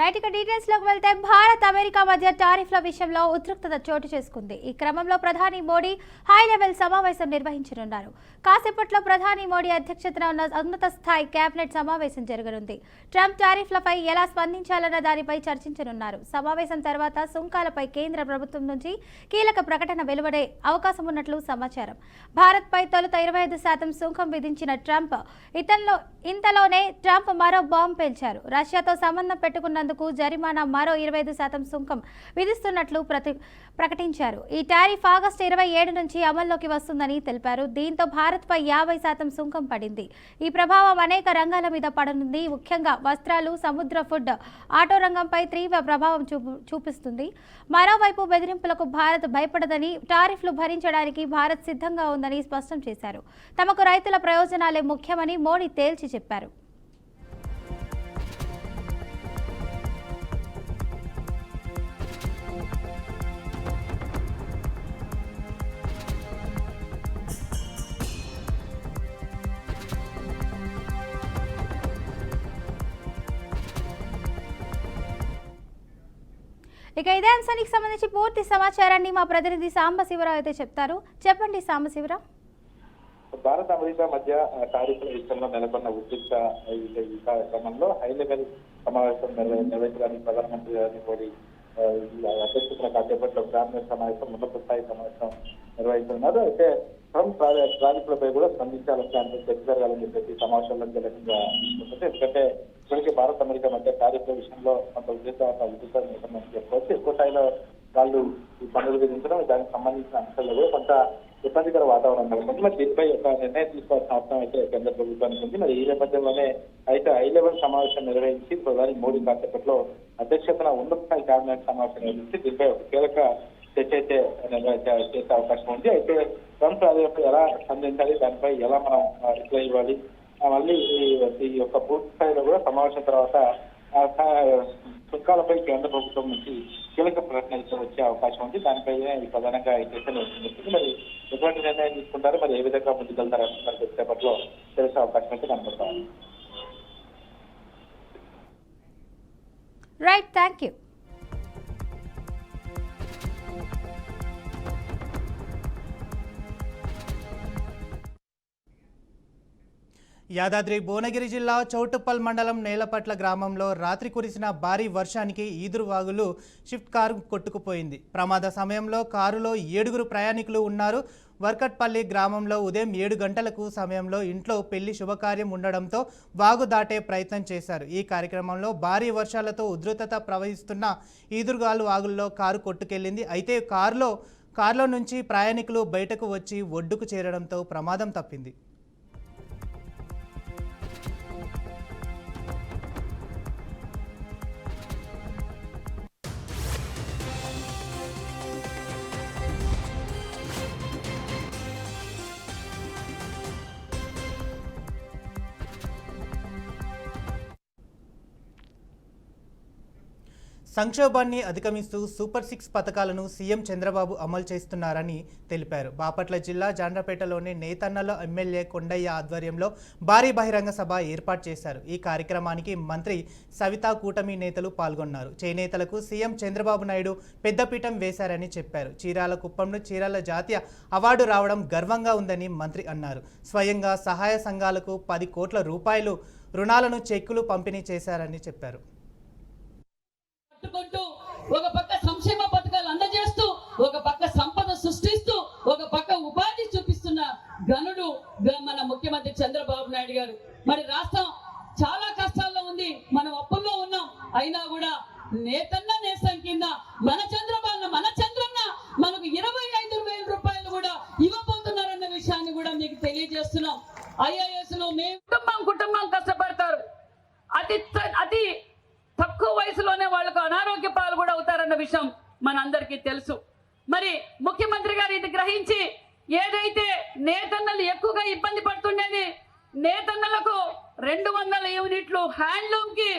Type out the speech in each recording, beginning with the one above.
Right ఇక details లోకి వెళ్తే భారత్ అమెరికా మధ్య టారిఫ్ల విషయంలో ఉద్రిక్తత చోటు చేసుకుంది. ఈ క్రమంలో ప్రధాని మోడీ హై లెవెల్ సమావేశం నిర్వహించనున్నారు. కాసేపట్లో ప్రధాని మోడీ అధ్యక్షతన ఉన్న ఉన్నత స్థాయి కేబినెట్ సమావేశం జరగనుంది. ట్రంప్ టారిఫ్లపై ఎలా స్పందించాలన్న దానిపై చర్చించనున్నారు. సమావేశం తర్వాత సుంకాలపై కేంద్ర ప్రభుత్వం నుంచి కీలక ప్రకటన వెలువడే అవకాశం ఉన్నట్లు సమాచారం. భారత్పై తొలుత 25% సుంకం విధించిన ట్రంప్ ఇంతలోనే ట్రంప్ మరో బాంబు పేల్చారు. రష్యాతో సంబంధం పెట్టుకున్నందుకు జరిమానా మరో 25% సుంకం విధిస్తున్నట్లు ప్రకటించారు. ఈ టారిఫ్ ఆగస్టు 27 నుంచి అమల్లోకి వస్తుందని తెలిపారు. దీంతో భారత్పై 50% సుంకం పడింది. ఈ ప్రభావం అనేక రంగాల మీద పడనుంది. ముఖ్యంగా వస్త్రాలు, సముద్ర ఫుడ్, ఆటో రంగంపై తీవ్ర ప్రభావం చూపిస్తుంది. మరోవైపు బెదిరింపులకు భారత్ భయపడదని, టారిఫ్లు భరించడానికి భారత్ సిద్ధంగా ఉందని స్పష్టం చేశారు. తమకు రైతుల ప్రయోజనాలే ముఖ్యమని మోడీ తేల్చి చెప్పారు. ఇక ఇదే అంశానికి సంబంధించి పూర్తి సమాచారాన్ని మా ప్రతినిధి సాంబశివరావు అయితే చెప్తారు. చెప్పండి సాంబశివరావు. భారత్ అమెరికా మధ్య టారిఫ్ల విషయంలో నెలకొన్న ఉద్రిక్త క్రమంలో హై లెవెల్ సమావేశం నిర్వహించడానికి ప్రధానమంత్రి నరేంద్ర మోడీ అధ్యక్షతన కాసేపట్లో కేబినెట్ సమావేశం, ఉన్నత స్థాయి సమావేశం నిర్వహిస్తున్నారు. అయితే ట్రంప్ టారిఫ్లపై కూడా స్పందించాలని చర్చ జరగాలని చెప్పేసి సమావేశంలో కీలకంగా ఉంటుంది. ఎందుకంటే ఇప్పటికే భారత్ అమెరికా మధ్య టారిఫ్ల విషయంలో కొంత ఉద్రిక్త చెప్పుకోవచ్చు. ఎక్కువ స్థాయిలో వాళ్ళు ఈ పన్నులు విధించడం, దానికి సంబంధించిన అంశాల్లో కూడా కొంత ఇబ్బందికర వాతావరణం నెలకొంది. మరి దీనిపై ఒక నిర్ణయం తీసుకోవాల్సిన అవసరం అయితే కేంద్ర ప్రభుత్వానికి ఉంది. మరి ఈ నేపథ్యంలోనే అయితే హై లెవెల్ సమావేశం నిర్వహించి ప్రధాని మోడీ కాసేపట్లో అధ్యక్షతన ఉన్నత స్థాయి కేబినెట్ సమావేశం నిర్వహించి దీనిపై ఒక కీలక చర్చ అయితే చేసే అవకాశం ఉంది. అయితే ట్రంప్ టారిఫ్ ఎలా స్పందించాలి, దానిపై ఎలా మనం రిప్లై ఇవ్వాలి, మళ్ళీ ఈ యొక్క పూర్తి స్థాయిలో కూడా సమావేశం తర్వాత సుంకాలపై కేంద్ర ప్రభుత్వం నుంచి కీలక ప్రకటన వచ్చే అవకాశం ఉంది. దానిపై ప్రధానంగా ఈ చర్చ జరుగుతుంది. మరి ఎటువంటి నిర్ణయం తీసుకుంటారు, మరి ఏ విధంగా ముందుకెళ్తారని మరి కొద్దిసేపట్లో తెలిసే అవకాశం అయితే కనబడతాం. Right, thank you. Yadadri Bhuvanagiri జిల్లా చౌటుప్పల్ మండలం నేలపట్ల గ్రామంలో రాత్రి కురిసిన భారీ వర్షానికి ఈదురు వాగులు షిఫ్ట్ కారు కొట్టుకుపోయింది. ప్రమాద సమయంలో కారులో 7 ప్రయాణికులు ఉన్నారు. వర్కట్పల్లి గ్రామంలో ఉదయం 7 గంటలకు సమయంలో ఇంట్లో పెళ్లి శుభకార్యం ఉండడంతో వాగు దాటే ప్రయత్నం చేశారు. ఈ కార్యక్రమంలో భారీ వర్షాలతో ఉధృతత ప్రవహిస్తున్న ఈదురుగాలు వాగుల్లో కారు కొట్టుకెళ్లింది. అయితే కారులో నుంచి ప్రయాణికులు బయటకు వచ్చి ఒడ్డుకు చేరడంతో ప్రమాదం తప్పింది. సంక్షోభాన్ని అధిగమిస్తూ సూపర్ 6 పథకాలను సీఎం చంద్రబాబు అమలు చేస్తున్నారని తెలిపారు. బాపట్ల జిల్లా జాండ్రపేటలోని నేతన్నల ఎమ్మెల్యే కొండయ్య ఆధ్వర్యంలో భారీ బహిరంగ సభ ఏర్పాటు చేశారు. ఈ కార్యక్రమానికి మంత్రి సవితా, కూటమి నేతలు పాల్గొన్నారు. చేనేతలకు సీఎం చంద్రబాబు నాయుడు పెద్దపీఠం వేశారని చెప్పారు. చీరాల కుప్పంలో చీరాల జాతీయ అవార్డు రావడం గర్వంగా ఉందని మంత్రి అన్నారు. స్వయంగా సహాయ సంఘాలకు 10 కోట్ల రూపాయలు రుణాలను చెక్కులు పంపిణీ చేశారని చెప్పారు. ఒక పక్క సంక్షేమ పథకాలు అందజేస్తూ, ఒక పక్క సంపద సృష్టిస్తూ, ఒక పక్క ఉపాధి చూపిస్తున్న గనుడు మన ముఖ్యమంత్రి చంద్రబాబు నాయుడు గారు. మరి రాష్ట్రం చాలా కష్టాల్లో ఉంది, మనం అప్పుల్లో ఉన్నాం. అయినా కూడా నేతన్న కింద మన చంద్రన్న మనకు 25,000 రూపాయలు కూడా ఇవ్వబోతున్నారన్న విషయాన్ని కూడా మీకు తెలియజేస్తున్నాం. ఐఏఎస్ లో మేము కుటుంబం కష్టపడతారు. అతి తక్కువ వయసులోనే వాళ్ళకు అనారోగ్య పాలు కూడా అవుతారన్న విషయం మనందరికీ తెలుసు. మరి ముఖ్యమంత్రి గారు ఇది గ్రహించి ఏదైతే నేతన్నలు ఎక్కువగా ఇబ్బంది పడుతుండేది, నేతన్నలకు 200 యూనిట్లు, హ్యాండ్లూమ్ కి,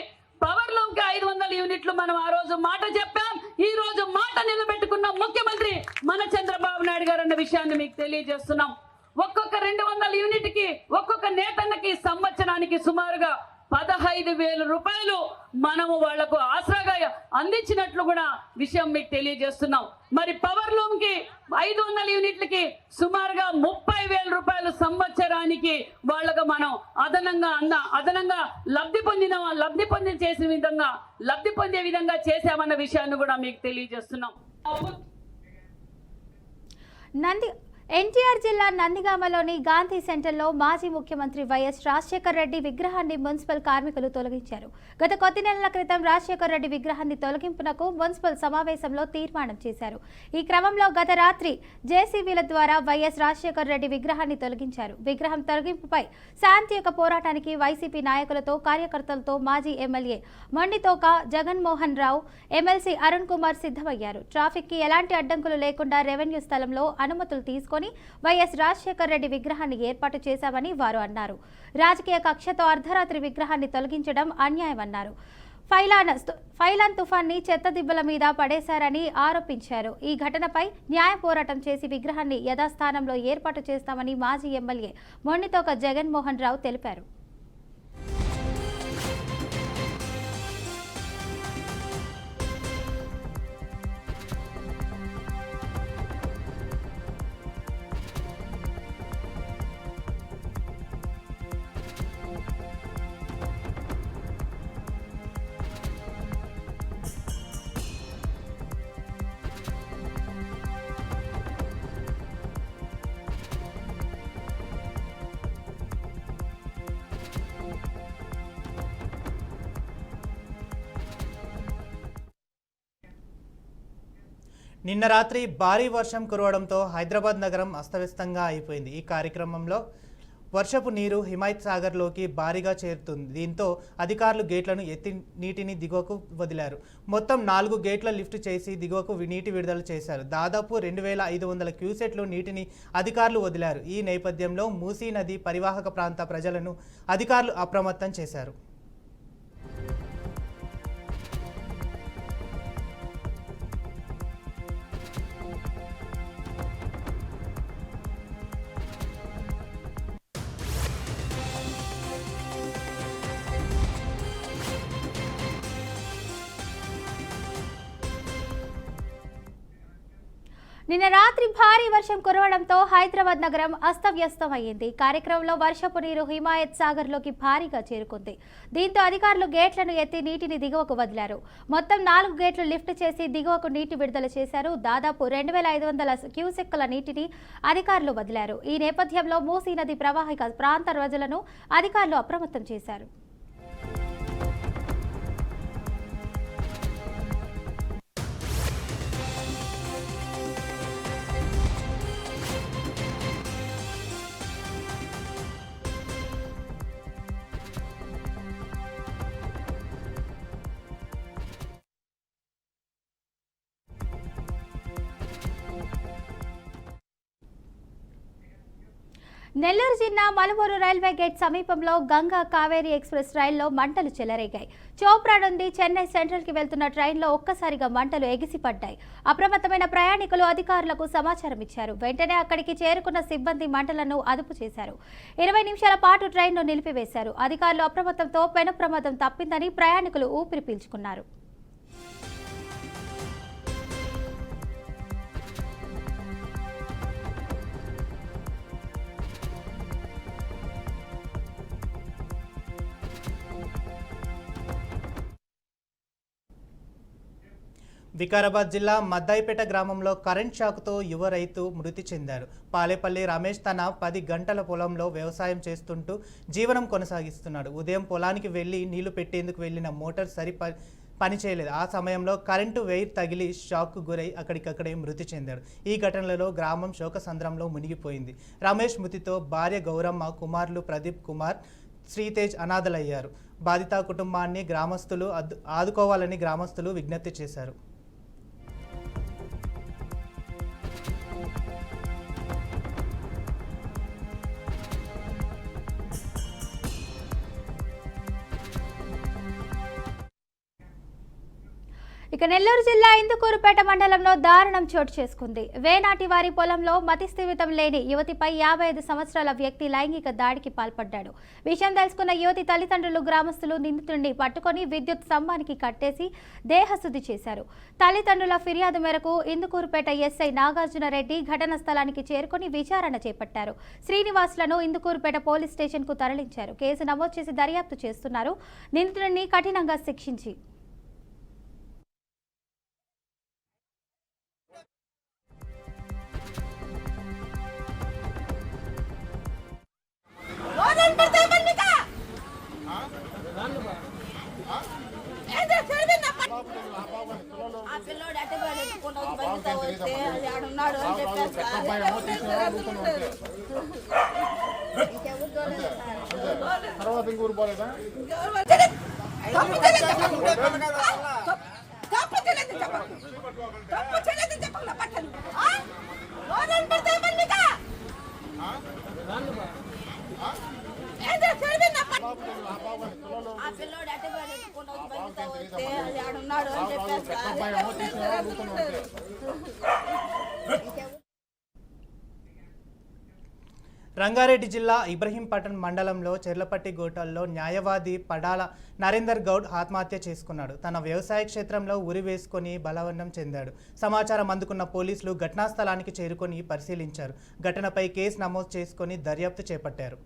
పవర్ లూమ్ కి 500 యూనిట్లు మనం ఆ రోజు మాట చెప్పాం. ఈ రోజు మాట నిలబెట్టుకున్న ముఖ్యమంత్రి మన చంద్రబాబు నాయుడు గారు అన్న విషయాన్ని మీకు తెలియజేస్తున్నాం. ఒక్కొక్క 200 యూనిట్ కి ఒక్కొక్క నేతన్నకి సంవత్సరానికి సుమారుగా 15,000 రూపాయలు మనము వాళ్లకు ఆసరాగా అందించినట్లు కూడా విషయం మీకు తెలియజేస్తున్నాం. మరి పవర్ లూమ్ కి 500 యూనిట్లకి సుమారుగా 30,000 రూపాయలు సంవత్సరానికి వాళ్ళకు మనం అదనంగా లబ్ధి పొందే విధంగా చేశామన్న విషయాన్ని కూడా మీకు తెలియజేస్తున్నాం. ఎన్టీఆర్ జిల్లా నందిగామలోని గాంధీ సెంటర్లో మాజీ ముఖ్యమంత్రి వైఎస్ రాజశేఖర రెడ్డి విగ్రహాన్ని మున్సిపల్ కార్మికులు తొలగించారు. గత కొద్ది నెలల క్రితం రాజశేఖర రెడ్డి విగ్రహాన్ని తొలగింపునకు మున్సిపల్ సమావేశంలో తీర్మానం చేశారు. ఈ క్రమంలో గత రాత్రి జేసీబీల ద్వారా వైఎస్ రాజశేఖర రెడ్డి విగ్రహాన్ని తొలగించారు. విగ్రహం తొలగింపుపై శాంతియుత పోరాటానికి వైసీపీ నాయకులతో కార్యకర్తలతో మాజీ ఎమ్మెల్యే మొండితోక జగన్మోహన్ రావు, ఎమ్మెల్సీ అరుణ్ కుమార్ సిద్ధమయ్యారు. ట్రాఫిక్ కి ఎలాంటి అడ్డంకులు లేకుండా రెవెన్యూ స్థలంలో అనుమతులు తీసుకొని వైఎస్ రాజశేఖర రెడ్డి విగ్రహాన్ని ఏర్పాటు చేశామని వారు అన్నారు. రాజకీయ కక్షతో అర్ధరాత్రి విగ్రహాన్ని తొలగించడం అన్యాయమన్నారు. ఫైలాన్ తుఫాన్ని చెత్త దిబ్బల మీద పడేశారని ఆరోపించారు. ఈ ఘటనపై న్యాయ పోరాటం చేసి విగ్రహాన్ని యథాస్థానంలో ఏర్పాటు చేస్తామని మాజీ ఎమ్మెల్యే మొండితోక జగన్మోహన్ రావు తెలిపారు. నిన్న రాత్రి భారీ వర్షం కురవడంతో హైదరాబాద్ నగరం అస్తవ్యస్తంగా అయిపోయింది. ఈ కార్యక్రమంలో వర్షపు నీరు హిమాయత్ సాగర్లోకి భారీగా చేరుతుంది. దీంతో అధికారులు గేట్లను ఎత్తి నీటిని దిగువకు వదిలారు. మొత్తం 4 గేట్ల లిఫ్ట్ చేసి దిగువకు నీటి విడుదల చేశారు. దాదాపు 2,500 క్యూసెట్లు నీటిని అధికారులు వదిలారు. ఈ నేపథ్యంలో మూసీ నది పరివాహక ప్రాంత ప్రజలను అధికారులు అప్రమత్తం చేశారు. నిన్న రాత్రి భారీ వర్షం కురవడంతో హైదరాబాద్ నగరం అస్తవ్యస్తమైంది. కార్యక్రమంలో వర్షపు నీరు హిమాయత్ సాగర్లోకి భారీగా చేరుకుంది. దీంతో అధికారులు గేట్లను ఎత్తి నీటిని దిగువకు వదిలారు. మొత్తం 4 గేట్లు లిఫ్ట్ చేసి దిగువకు నీటి విడుదల చేశారు. దాదాపు 2,500 క్యూసెక్కుల నీటిని అధికారులు వదిలారు. ఈ నేపథ్యంలో మూసీ నది ప్రవాహిక ప్రాంత ప్రజలను అధికారులు అప్రమత్తం చేశారు. నెల్లూరు జిల్లా మలుమూరు రైల్వే గేట్ సమీపంలో గంగా కావేరీ ఎక్స్ప్రెస్ రైల్లో మంటలు చెలరేగాయి. చోప్రా నుండి చెన్నై సెంట్రల్కి వెళ్తున్న ట్రైన్లో ఒక్కసారిగా మంటలు ఎగిసిపడ్డాయి. అప్రమత్తమైన ప్రయాణికులు అధికారులకు సమాచారం ఇచ్చారు. వెంటనే అక్కడికి చేరుకున్న సిబ్బంది మంటలను అదుపు చేశారు. 20 నిమిషాల పాటు ట్రైన్ను నిలిపివేశారు. అధికారులు అప్రమత్తంతో పెను ప్రమాదం తప్పిందని ప్రయాణికులు ఊపిరి పీల్చుకున్నారు. వికారాబాద్ జిల్లా మద్దాయిపేట గ్రామంలో కరెంట్ షాక్తో యువ రైతు మృతి చెందారు. పాలేపల్లి రమేష్ తన 10 గంటల పొలంలో వ్యవసాయం చేస్తుంటూ జీవనం కొనసాగిస్తున్నాడు. ఉదయం పొలానికి వెళ్లి నీళ్లు పెట్టేందుకు వెళ్లిన మోటార్ పనిచేయలేదు. ఆ సమయంలో కరెంటు వైర్ తగిలి షాక్కు గురై అక్కడికక్కడే మృతి చెందాడు. ఈ ఘటనలో గ్రామం శోకసంద్రంలో మునిగిపోయింది. రమేష్ మృతితో భార్య గౌరమ్మ, కుమారులు ప్రదీప్ కుమార్, శ్రీతేజ్ అనాథలయ్యారు. బాధిత కుటుంబాన్ని గ్రామస్తులు ఆదుకోవాలని గ్రామస్తులు విజ్ఞప్తి చేశారు. ఇక నెల్లూరు జిల్లా ఇందుకూరుపేట మండలంలో దారుణం చోటు చేసుకుంది. వేనాటి వారి పొలంలో మతిస్థిమితం లేని యువతిపై 55 సంవత్సరాల వ్యక్తి లైంగిక దాడికి పాల్పడ్డాడు. విషయం తెలుసుకున్న యువతి తల్లిదండ్రులు గ్రామస్తులు నిందితుడిని పట్టుకొని విద్యుత్ స్తంభానికి కట్టేసి దేహశుద్ధి చేశారు. తల్లిదండ్రుల ఫిర్యాదు మేరకు ఇందుకూరుపేట ఎస్ఐ నాగార్జునరెడ్డి ఘటనా స్థలానికి చేరుకొని విచారణ చేపట్టారు. శ్రీనివాసులను ఇందుకూరుపేట పోలీస్ స్టేషన్ కు తరలించారు. కేసు నమోదు చేసి దర్యాప్తు చేస్తున్నారు. నిందితుడిని కఠినంగా శిక్షించి పిల్లోడు అట్టే బయటతో వస్తే అది ఆడున్నాడు అని చెప్పేసి తర్వాత ఇంకూరు పోలేదా ఆ పిల్లోడు అట్టే బయటతో వస్తే అది ఆడున్నాడు అని చెప్పేసి రంగారెడ్డి జిల్లా ఇబ్రహీంపట్నం మండలంలో చెర్లపట్టి గోటాల్లో న్యాయవాది పడాల నరేందర్ గౌడ్ ఆత్మహత్య చేసుకున్నాడు. తన వ్యవసాయ క్షేత్రంలో ఉరి వేసుకొని బలవన్నం చెందాడు. సమాచారం అందుకున్న పోలీసులు ఘటనా స్థలానికి చేరుకొని పరిశీలించారు. ఘటనపై కేసు నమోదు చేసుకొని దర్యాప్తు చేపట్టారు.